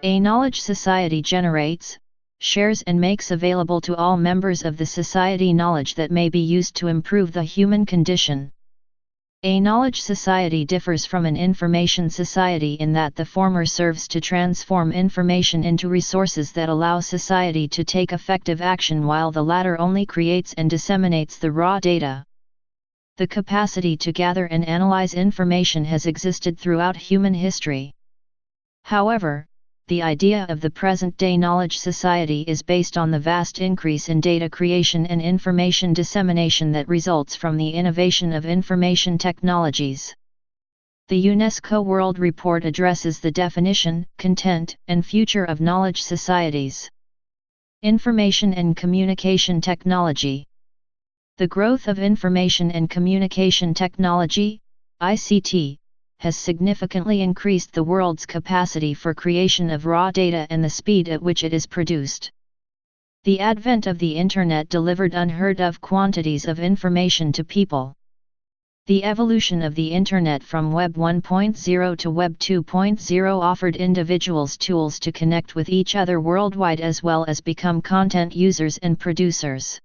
A knowledge society generates, shares and makes available to all members of the society knowledge that may be used to improve the human condition. A knowledge society differs from an information society in that the former serves to transform information into resources that allow society to take effective action, while the latter only creates and disseminates the raw data. The capacity to gather and analyze information has existed throughout human history. However, the idea of the present-day knowledge society is based on the vast increase in data creation and information dissemination that results from the innovation of information technologies. The UNESCO World Report addresses the definition, content, and future of knowledge societies. Information and communication technology. The growth of information and communication technology, ICT, has significantly increased the world's capacity for creation of raw data and the speed at which it is produced. The advent of the Internet delivered unheard-of quantities of information to people. The evolution of the Internet from Web 1.0 to Web 2.0 offered individuals tools to connect with each other worldwide as well as become content users and producers.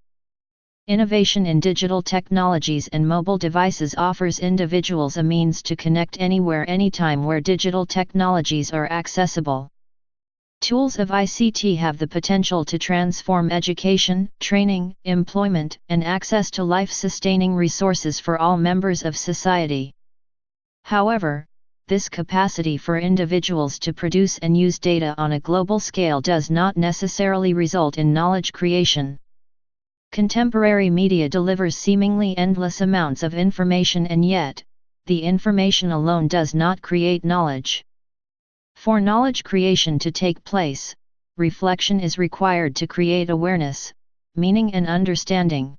Innovation in digital technologies and mobile devices offers individuals a means to connect anywhere anytime where digital technologies are accessible. Tools of ICT have the potential to transform education, training, employment, and access to life-sustaining resources for all members of society. However, this capacity for individuals to produce and use data on a global scale does not necessarily result in knowledge creation. Contemporary media delivers seemingly endless amounts of information, and yet, the information alone does not create knowledge. For knowledge creation to take place, reflection is required to create awareness, meaning and understanding.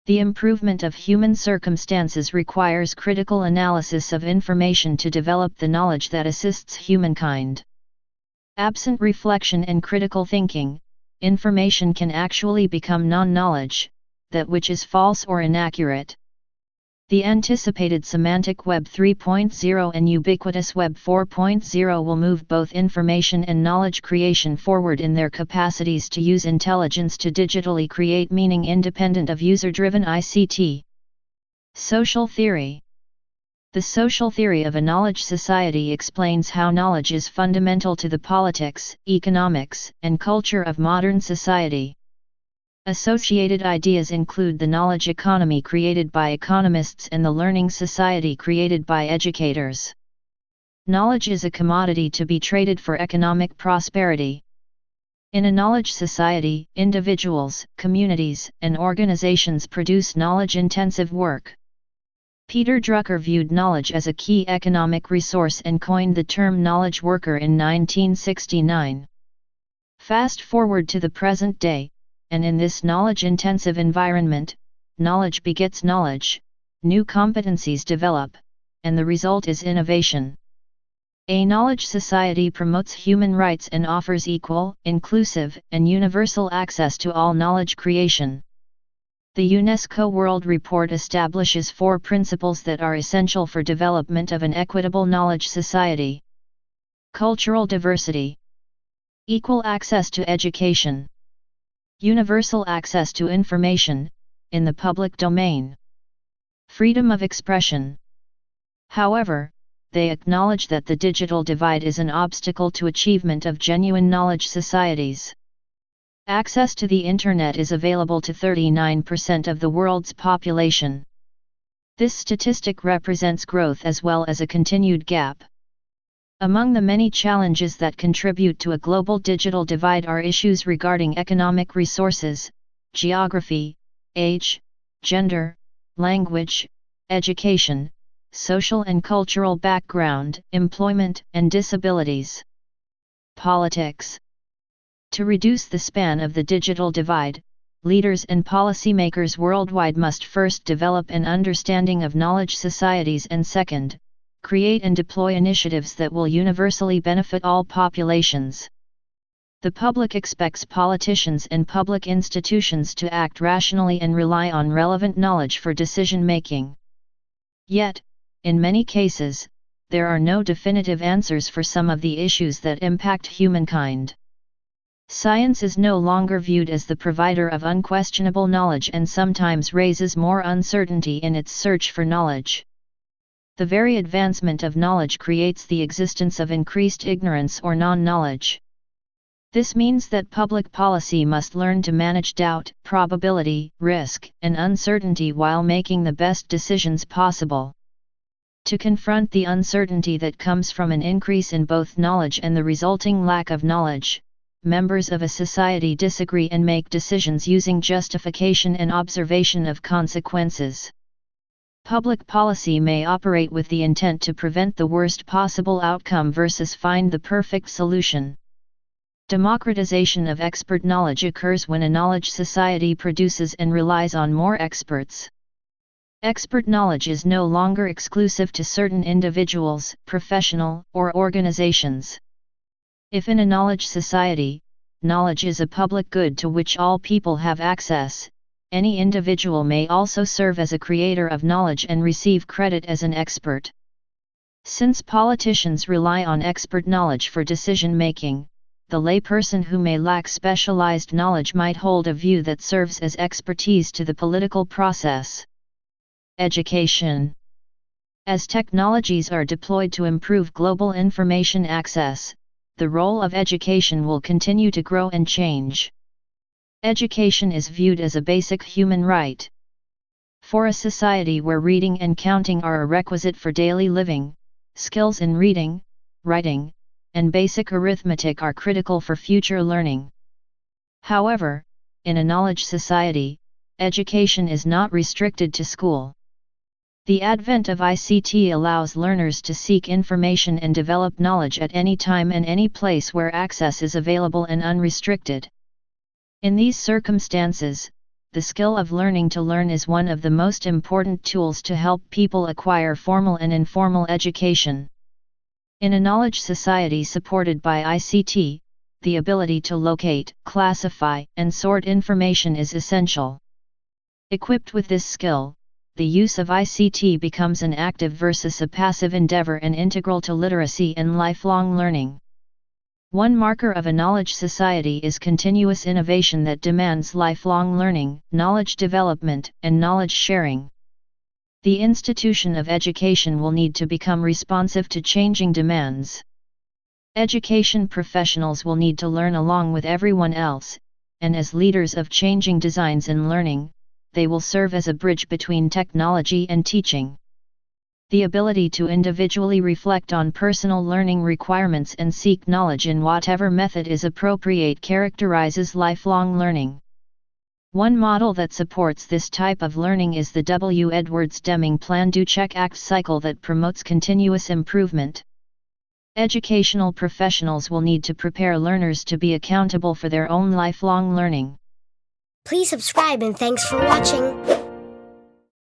The improvement of human circumstances requires critical analysis of information to develop the knowledge that assists humankind. Absent reflection and critical thinking, information can actually become non-knowledge, that which is false or inaccurate. The anticipated semantic Web 3.0 and ubiquitous Web 4.0 will move both information and knowledge creation forward in their capacities to use intelligence to digitally create meaning independent of user-driven ICT. Social theory. The social theory of a knowledge society explains how knowledge is fundamental to the politics, economics, and culture of modern society. Associated ideas include the knowledge economy created by economists and the learning society created by educators. Knowledge is a commodity to be traded for economic prosperity. In a knowledge society, individuals, communities, and organizations produce knowledge-intensive work. Peter Drucker viewed knowledge as a key economic resource and coined the term knowledge worker in 1969. Fast forward to the present day, and in this knowledge-intensive environment, knowledge begets knowledge, new competencies develop, and the result is innovation. A knowledge society promotes human rights and offers equal, inclusive, and universal access to all knowledge creation. The UNESCO World Report establishes 4 principles that are essential for development of an equitable knowledge society. Cultural diversity. Equal access to education. Universal access to information, in the public domain. Freedom of expression. However, they acknowledge that the digital divide is an obstacle to achievement of genuine knowledge societies. Access to the Internet is available to 39% of the world's population. This statistic represents growth as well as a continued gap. Among the many challenges that contribute to a global digital divide are issues regarding economic resources, geography, age, gender, language, education, social and cultural background, employment, and disabilities. Politics. To reduce the span of the digital divide, leaders and policymakers worldwide must first develop an understanding of knowledge societies and second, create and deploy initiatives that will universally benefit all populations. The public expects politicians and public institutions to act rationally and rely on relevant knowledge for decision-making. Yet, in many cases, there are no definitive answers for some of the issues that impact humankind. Science is no longer viewed as the provider of unquestionable knowledge and sometimes raises more uncertainty in its search for knowledge. The very advancement of knowledge creates the existence of increased ignorance or non-knowledge. This means that public policy must learn to manage doubt, probability, risk, and uncertainty while making the best decisions possible. To confront the uncertainty that comes from an increase in both knowledge and the resulting lack of knowledge, members of a society disagree and make decisions using justification and observation of consequences. Public policy may operate with the intent to prevent the worst possible outcome versus find the perfect solution. Democratization of expert knowledge occurs when a knowledge society produces and relies on more experts. Expert knowledge is no longer exclusive to certain individuals, professional, or organizations. If in a knowledge society, knowledge is a public good to which all people have access, any individual may also serve as a creator of knowledge and receive credit as an expert. Since politicians rely on expert knowledge for decision-making, the layperson who may lack specialized knowledge might hold a view that serves as expertise to the political process. Education. As technologies are deployed to improve global information access, the role of education will continue to grow and change. Education is viewed as a basic human right. For a society where reading and counting are a requisite for daily living, skills in reading, writing, and basic arithmetic are critical for future learning. However, in a knowledge society, education is not restricted to school. The advent of ICT allows learners to seek information and develop knowledge at any time and any place where access is available and unrestricted. In these circumstances, the skill of learning to learn is one of the most important tools to help people acquire formal and informal education. In a knowledge society supported by ICT, the ability to locate, classify, and sort information is essential. Equipped with this skill, the use of ICT becomes an active versus a passive endeavor and integral to literacy and lifelong learning. One marker of a knowledge society is continuous innovation that demands lifelong learning, knowledge development, and knowledge sharing. The institution of education will need to become responsive to changing demands. Education professionals will need to learn along with everyone else, and as leaders of changing designs in learning, they will serve as a bridge between technology and teaching. The ability to individually reflect on personal learning requirements and seek knowledge in whatever method is appropriate characterizes lifelong learning. One model that supports this type of learning is the W. Edwards Deming Plan Do Check Act cycle that promotes continuous improvement. Educational professionals will need to prepare learners to be accountable for their own lifelong learning. Please subscribe and thanks for watching.